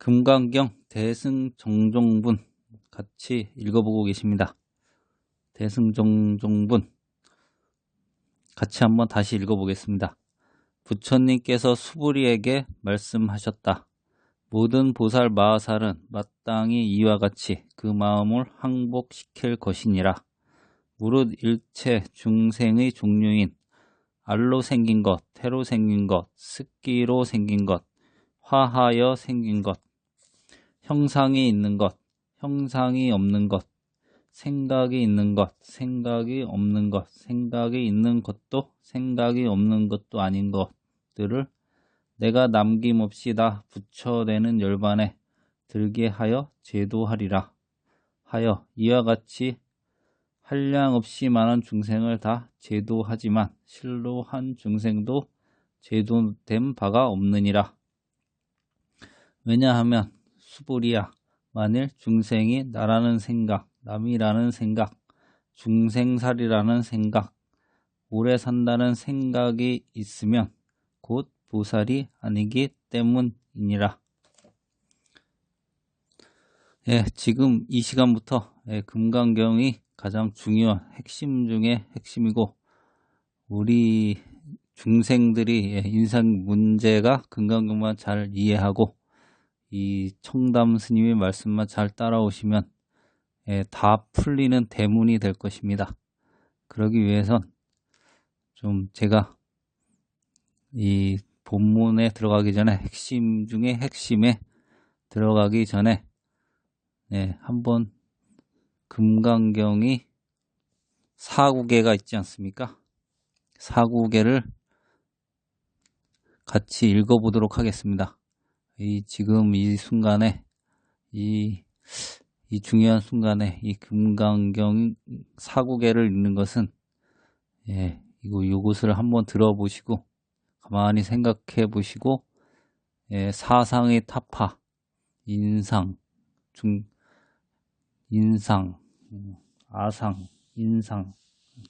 금강경 대승정종분 같이 읽어보고 계십니다. 대승정종분 같이 한번 다시 읽어보겠습니다. 부처님께서 수부리에게 말씀하셨다. 모든 보살 마하살은 마땅히 이와 같이 그 마음을 항복시킬 것이니라. 무릇 일체 중생의 종류인 알로 생긴 것, 태로 생긴 것, 습기로 생긴 것, 화하여 생긴 것, 형상이 있는 것, 형상이 없는 것, 생각이 있는 것, 생각이 없는 것, 생각이 있는 것도 생각이 없는 것도 아닌 것들을 내가 남김없이 다 부처되는 열반에 들게 하여 제도하리라 하여 이와 같이 한량없이 많은 중생을 다 제도하지만 실로 한 중생도 제도된 바가 없느니라. 왜냐하면 수부리야, 만일 중생이 나라는 생각, 남이라는 생각, 중생살이라는 생각, 오래 산다는 생각이 있으면 곧 보살이 아니기 때문이니라. 지금 이 시간부터 금강경이 가장 중요한 핵심 중에 핵심이고, 우리 중생들이 인생 문제가 금강경만 잘 이해하고 이 청담 스님의 말씀만 잘 따라오시면 다 풀리는 대문이 될 것입니다. 그러기 위해선 좀 제가 이 본문에 들어가기 전에 핵심 중에 핵심에 들어가기 전에 한번 금강경이 사구계가 있지 않습니까? 사구계를 같이 읽어보도록 하겠습니다. 지금 이 순간에 이 중요한 순간에 이 금강경 사구계를 읽는 것은 이것을 한번 들어보시고 가만히 생각해 보시고 사상의 타파, 인상, 인상, 아상, 인상,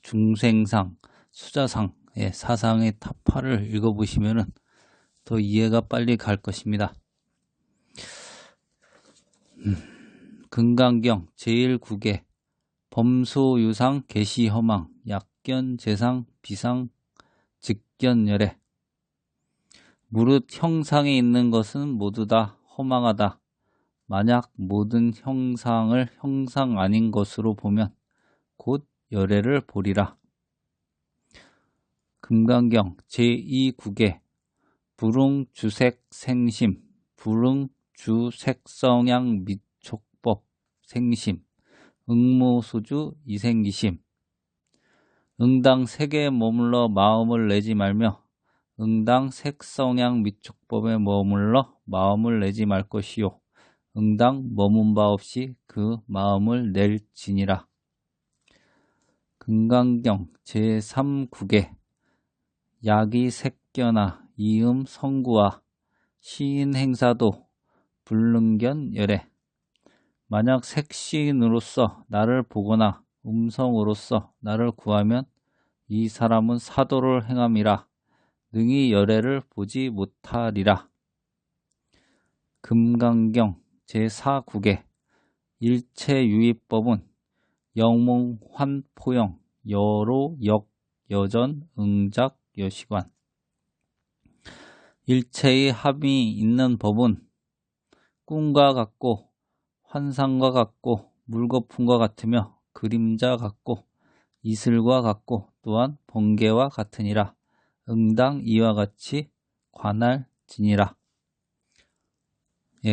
중생상, 수자상, 사상의 타파를 읽어보시면은 더 이해가 빨리 갈 것입니다. 금강경 제1구계 범소유상 계시허망 약견 재상 비상 직견열애 무릇 형상에 있는 것은 모두 다 허망하다. 만약 모든 형상을 형상 아닌 것으로 보면 곧 열애를 보리라. 금강경 제2구계 불응주색 생심 불응주색성향 미촉법 생심 응모소주 이생기심 응당 색에 머물러 마음을 내지 말며 응당 색성향 미촉법에 머물러 마음을 내지 말 것이요 응당 머문 바 없이 그 마음을 낼지니라. 금강경 제3구계 야기 색견아 이음 성구와 시인 행사도 불능견 열애 만약 색시인으로서 나를 보거나 음성으로서 나를 구하면 이 사람은 사도를 행함이라 능히 열애를 보지 못하리라. 금강경 제4구계 일체유의법은 영몽 환포영 여로 역 여전 응작 여시관 일체의 합이 있는 법은 꿈과 같고 환상과 같고 물거품과 같으며 그림자 같고 이슬과 같고 또한 번개와 같으니라. 응당 이와 같이 관할지니라.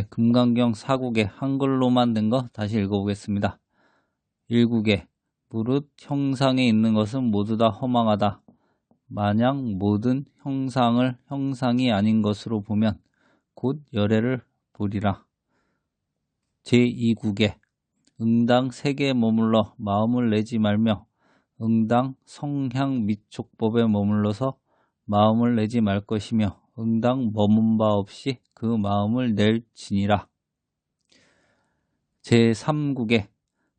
금강경 4구계 한글로만 된 거 다시 읽어보겠습니다. 1구계 무릇 형상에 있는 것은 모두 다 허망하다. 만약 모든 형상을 형상이 아닌 것으로 보면 곧 열애를 보리라. 제2구계 응당 색에 머물러 마음을 내지 말며 응당 성향 미촉법에 머물러서 마음을 내지 말 것이며 응당 머문 바 없이 그 마음을 낼지니라. 제3구계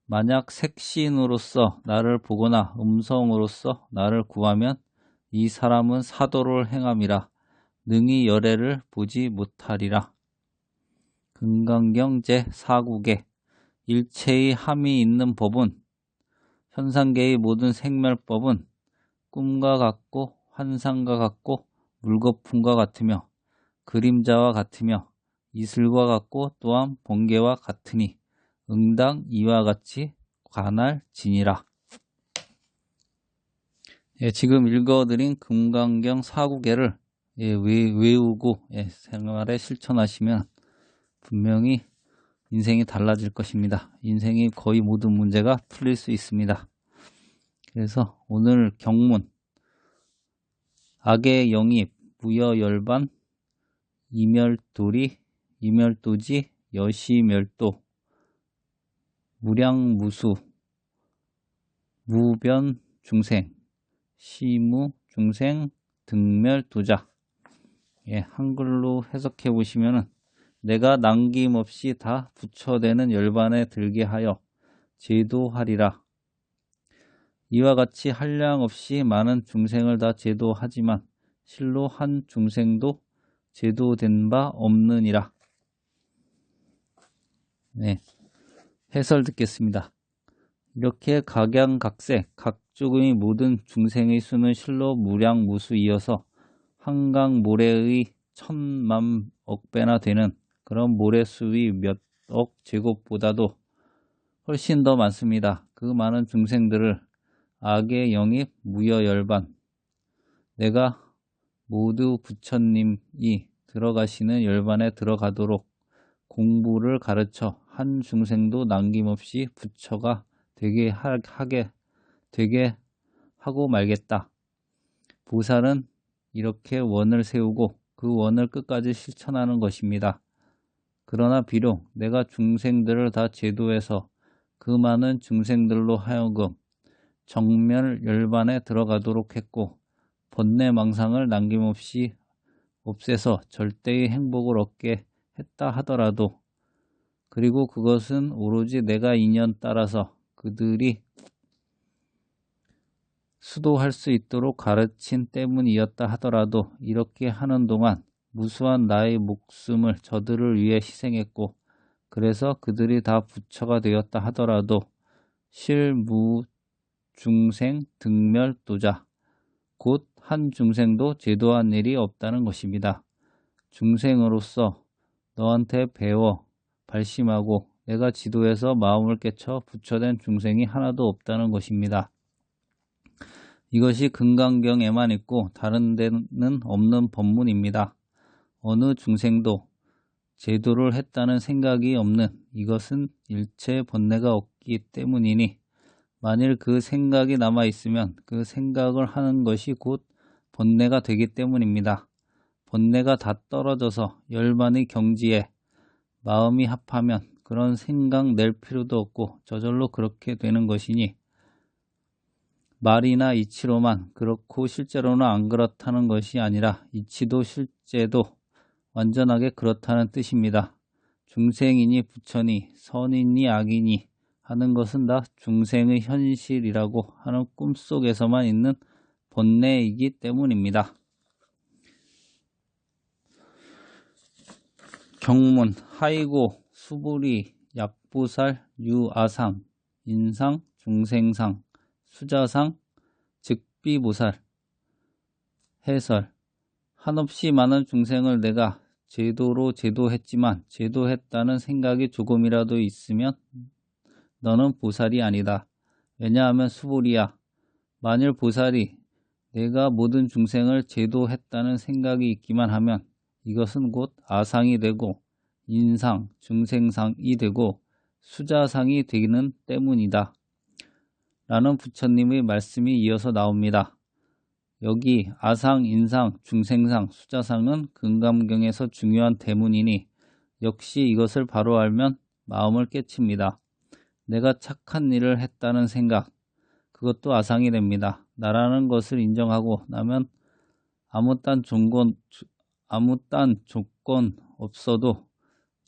만약 색시인으로서 나를 보거나 음성으로서 나를 구하면 이 사람은 사도를 행함이라 능히 열애를 보지 못하리라. 금강경 제4국에 일체의 함이 있는 법은 현상계의 모든 생멸법은 꿈과 같고 환상과 같고 물거품과 같으며 그림자와 같으며 이슬과 같고 또한 번개와 같으니 응당 이와 같이 관할지니라. 지금 읽어드린 금강경 4국에를 외우고 생활에 실천하시면 분명히 인생이 달라질 것입니다. 인생이 거의 모든 문제가 풀릴 수 있습니다. 그래서 오늘 경문 악의 영입, 무여열반, 이멸도리, 이멸도지, 여시멸도, 무량무수, 무변중생, 시무중생, 등멸도자. 한글로 해석해 보시면은 내가 남김없이 다 부처되는 열반에 들게 하여 제도하리라. 이와 같이 한량없이 많은 중생을 다 제도하지만 실로 한 중생도 제도된 바 없느니라. 해설 듣겠습니다. 이렇게 각양각색 각조금의 모든 중생의 수는 실로 무량무수이어서 한강 모래의 천만억 배나 되는 그런 모래수의 몇 억 제곱보다도 훨씬 더 많습니다. 그 많은 중생들을 악의 영입 무여열반, 내가 모두 부처님이 들어가시는 열반에 들어가도록 공부를 가르쳐 한 중생도 남김없이 부처가 되게 하고 말겠다. 보살은 이렇게 원을 세우고 그 원을 끝까지 실천하는 것입니다. 그러나 비록 내가 중생들을 다 제도해서 그 많은 중생들로 하여금 정멸 열반에 들어가도록 했고 번뇌망상을 남김없이 없애서 절대의 행복을 얻게 했다 하더라도, 그리고 그것은 오로지 내가 인연 따라서 그들이 수도할 수 있도록 가르친 때문이었다 하더라도, 이렇게 하는 동안 무수한 나의 목숨을 저들을 위해 희생했고 그래서 그들이 다 부처가 되었다 하더라도 실무중생 등멸도자, 곧 한 중생도 제도한 일이 없다는 것입니다. 중생으로서 너한테 배워 발심하고 내가 지도해서 마음을 깨쳐 부처된 중생이 하나도 없다는 것입니다. 이것이 금강경에만 있고 다른 데는 없는 법문입니다. 어느 중생도 제도를 했다는 생각이 없는 이것은 일체 번뇌가 없기 때문이니, 만일 그 생각이 남아있으면 그 생각을 하는 것이 곧 번뇌가 되기 때문입니다. 번뇌가 다 떨어져서 열반의 경지에 마음이 합하면 그런 생각 낼 필요도 없고 저절로 그렇게 되는 것이니, 말이나 이치로만 그렇고 실제로는 안 그렇다는 것이 아니라 이치도 실제도 완전하게 그렇다는 뜻입니다. 중생이니 부처니 선이니 악이니 하는 것은 다 중생의 현실이라고 하는 꿈속에서만 있는 번뇌이기 때문입니다. 경문 하이고 수불이 약보살 유아상 인상 중생상 수자상 즉비보살. 해설. 한없이 많은 중생을 내가 제도로 제도했지만 제도했다는 생각이 조금이라도 있으면 너는 보살이 아니다. 왜냐하면 수불이야. 만일 보살이 내가 모든 중생을 제도했다는 생각이 있기만 하면 이것은 곧 아상이 되고 인상, 중생상이 되고 수자상이 되는 때문이다. 라는 부처님의 말씀이 이어서 나옵니다. 여기 아상, 인상, 중생상, 수자상은 금강경에서 중요한 대문이니 역시 이것을 바로 알면 마음을 깨칩니다. 내가 착한 일을 했다는 생각, 그것도 아상이 됩니다. 나라는 것을 인정하고 나면 아무 딴 조건 없어도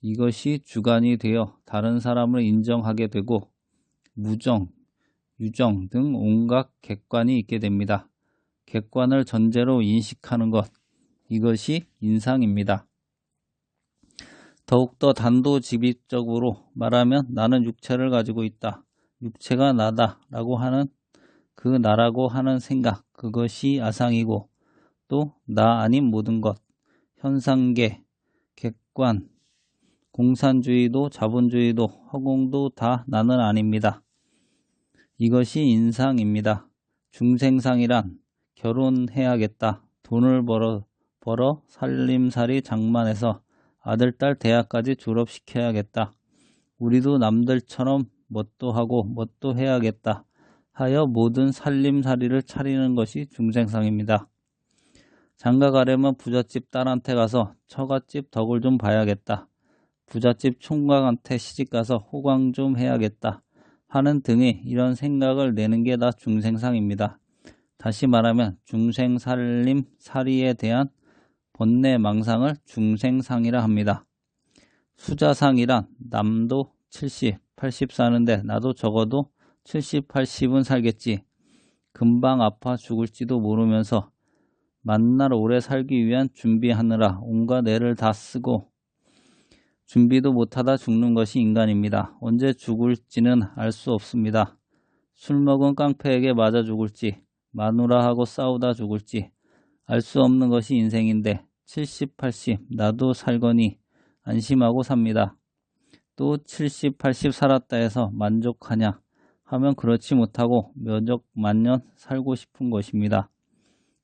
이것이 주관이 되어 다른 사람을 인정하게 되고 무정, 유정 등 온갖 객관이 있게 됩니다. 객관을 전제로 인식하는 것, 이것이 인상입니다. 더욱더 단도직입적으로 말하면 나는 육체를 가지고 있다. 육체가 나다 라고 하는 그 나라고 하는 생각, 그것이 아상이고 또 나 아닌 모든 것, 현상계, 객관, 공산주의도 자본주의도 허공도 다 나는 아닙니다. 이것이 인상입니다. 중생상이란 결혼해야겠다. 돈을 벌어 살림살이 장만해서 아들, 딸 대학까지 졸업시켜야겠다. 우리도 남들처럼 뭣도 하고 뭣도 해야겠다 하여 모든 살림살이를 차리는 것이 중생상입니다. 장가 가려면 부잣집 딸한테 가서 처갓집 덕을 좀 봐야겠다. 부잣집 총각한테 시집가서 호강 좀 해야겠다 하는 등의 이런 생각을 내는 게 다 중생상입니다. 다시 말하면 중생살림살이에 대한 번뇌망상을 중생상이라 합니다. 수자상이란 남도 70, 80 사는데 나도 적어도 70, 80은 살겠지. 금방 아파 죽을지도 모르면서 만날 오래 살기 위한 준비하느라 온갖 애를 다 쓰고 준비도 못하다 죽는 것이 인간입니다. 언제 죽을지는 알 수 없습니다. 술 먹은 깡패에게 맞아 죽을지 마누라하고 싸우다 죽을지 알 수 없는 것이 인생인데 70, 80 나도 살거니 안심하고 삽니다. 또 70, 80 살았다 해서 만족하냐 하면 그렇지 못하고 몇억 만년 살고 싶은 것입니다.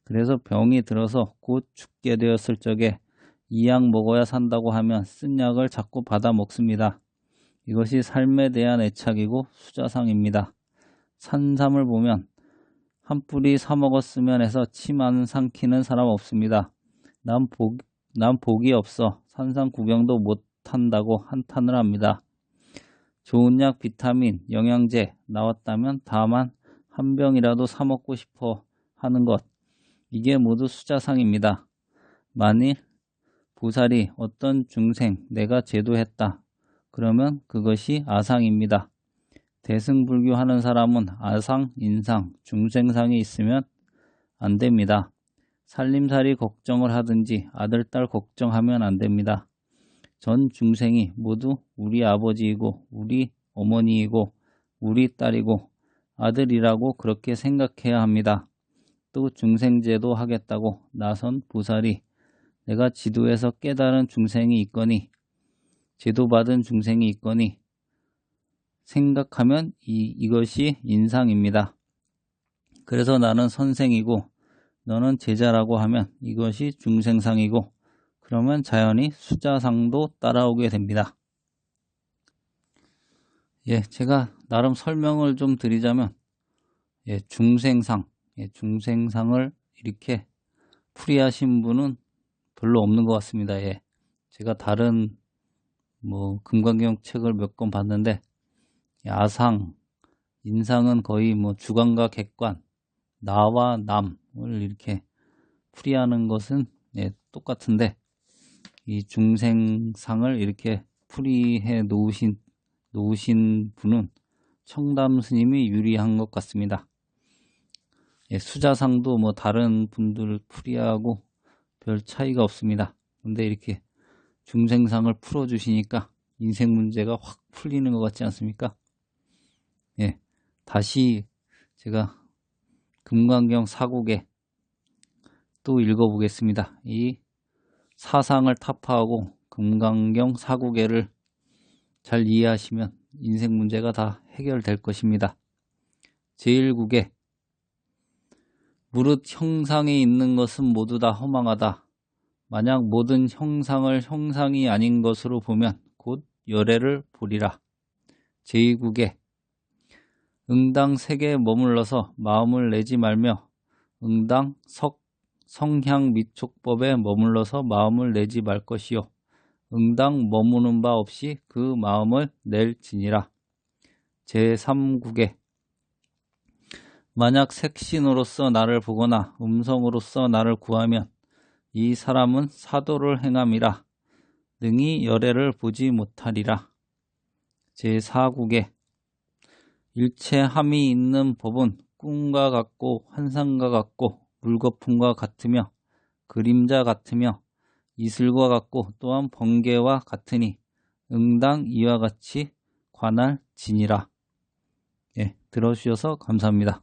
그래서 병이 들어서 곧 죽게 되었을 적에 이 약 먹어야 산다고 하면 쓴 약을 자꾸 받아 먹습니다. 이것이 삶에 대한 애착이고 수자상입니다. 산삼을 보면 한 뿌리 사 먹었으면 해서 침 안 삼키는 사람 없습니다. 난 복이 없어 산삼 구경도 못 한다고 한탄을 합니다. 좋은 약, 비타민, 영양제 나왔다면 다만 한 병이라도 사 먹고 싶어 하는 것, 이게 모두 수자상입니다. 만일 보살이 어떤 중생 내가 제도했다 그러면 그것이 아상입니다. 대승불교 하는 사람은 아상, 인상, 중생상이 있으면 안 됩니다. 살림살이 걱정을 하든지 아들, 딸 걱정하면 안 됩니다. 전 중생이 모두 우리 아버지이고 우리 어머니이고 우리 딸이고 아들이라고 그렇게 생각해야 합니다. 또 중생제도 하겠다고 나선 보살이 내가 지도에서 깨달은 중생이 있거니 제도받은 중생이 있거니 생각하면 이것이 인상입니다. 그래서 나는 선생이고 너는 제자라고 하면 이것이 중생상이고 그러면 자연히 수자상도 따라오게 됩니다. 제가 나름 설명을 좀 드리자면 중생상, 중생상을 이렇게 풀이하신 분은 별로 없는 것 같습니다. 제가 다른 금강경 책을 몇 권 봤는데 아상, 인상은 거의 주관과 객관, 나와 남을 이렇게 풀이하는 것은 똑같은데 이 중생상을 이렇게 풀이해 놓으신 분은 청담 스님이 유리한 것 같습니다. 수자상도 다른 분들 풀이하고 별 차이가 없습니다. 근데 이렇게 중생상을 풀어주시니까 인생 문제가 확 풀리는 것 같지 않습니까? 다시 제가 금강경 사국에 또 읽어보겠습니다. 이 사상을 타파하고 금강경 사국에를 잘 이해하시면 인생 문제가 다 해결될 것입니다. 제1국에 무릇 형상이 있는 것은 모두 다 허망하다. 만약 모든 형상을 형상이 아닌 것으로 보면 곧 열애를 보리라. 제2국에 응당 세계에 머물러서 마음을 내지 말며 응당 성향 미촉법에 머물러서 마음을 내지 말 것이요. 응당 머무는 바 없이 그 마음을 낼지니라. 제3국에 만약 색신으로서 나를 보거나 음성으로서 나를 구하면 이 사람은 사도를 행함이라 능히 열애를 보지 못하리라. 제4국에 일체함이 있는 법은 꿈과 같고 환상과 같고 물거품과 같으며 그림자 같으며 이슬과 같고 또한 번개와 같으니 응당 이와 같이 관할 지니라. 예, 들어주셔서 감사합니다.